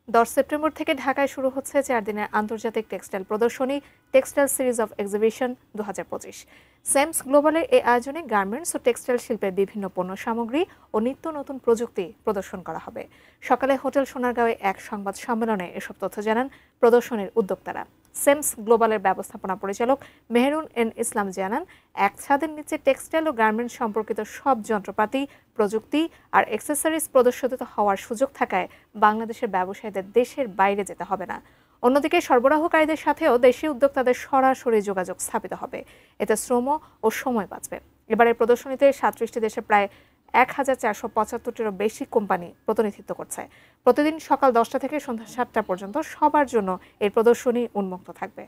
10 September থেকে ঢাকায় শুরু হচ্ছে 4 দিনের আন্তর্জাতিক টেক্সটাইল প্রদর্শনী টেক্সটাইল সিরিজ অফ এক্সিবিশন 2025। সেমস গ্লোবালের এই আয়োজনে গার্মেন্টস ও টেক্সটাইল শিল্পের বিভিন্ন পণ্য সামগ্রী ও নিত্য নতুন প্রযুক্তি প্রদর্শন করা হবে। সকালে হোটেল সোনারগাঁওয়ে এক সংবাদ সম্মেলনে এসব তথ্য জানান প্রদর্শনীর উদ্যোক্তারা। সেমস গ্লোবালের ব্যবস্থাপনা পরিচালক মেহেরুন এন ইসলাম জানান, এক ছাদের নিচে টেক্সটাইল ও গার্মেন্টস সম্পর্কিত সব যন্ত্রপাতি, প্রযুক্তি আর অ্যাক্সেসরিজ প্রদর্শিত হওয়ার সুযোগ থাকায় বাংলাদেশের ব্যবসায়ীদের দেশের বাইরে যেতে হবে না। অন্যদিকে সরবরাহকারীদের সাথেও দেশি উদ্যোক্তাদের সরাসরি যোগাযোগ স্থাপিত হবে। এতে শ্রম ও সময় বাঁচবে। এবারের প্রদর্শনীতে 37টি দেশে প্রায় 1475টিরও বেশি কোম্পানি প্রতিনিধিত্ব করছে। প্রতিদিন সকাল 10টা থেকে সন্ধ্যা 7টা পর্যন্ত সবার জন্য এই প্রদর্শনী উন্মুক্ত থাকবে।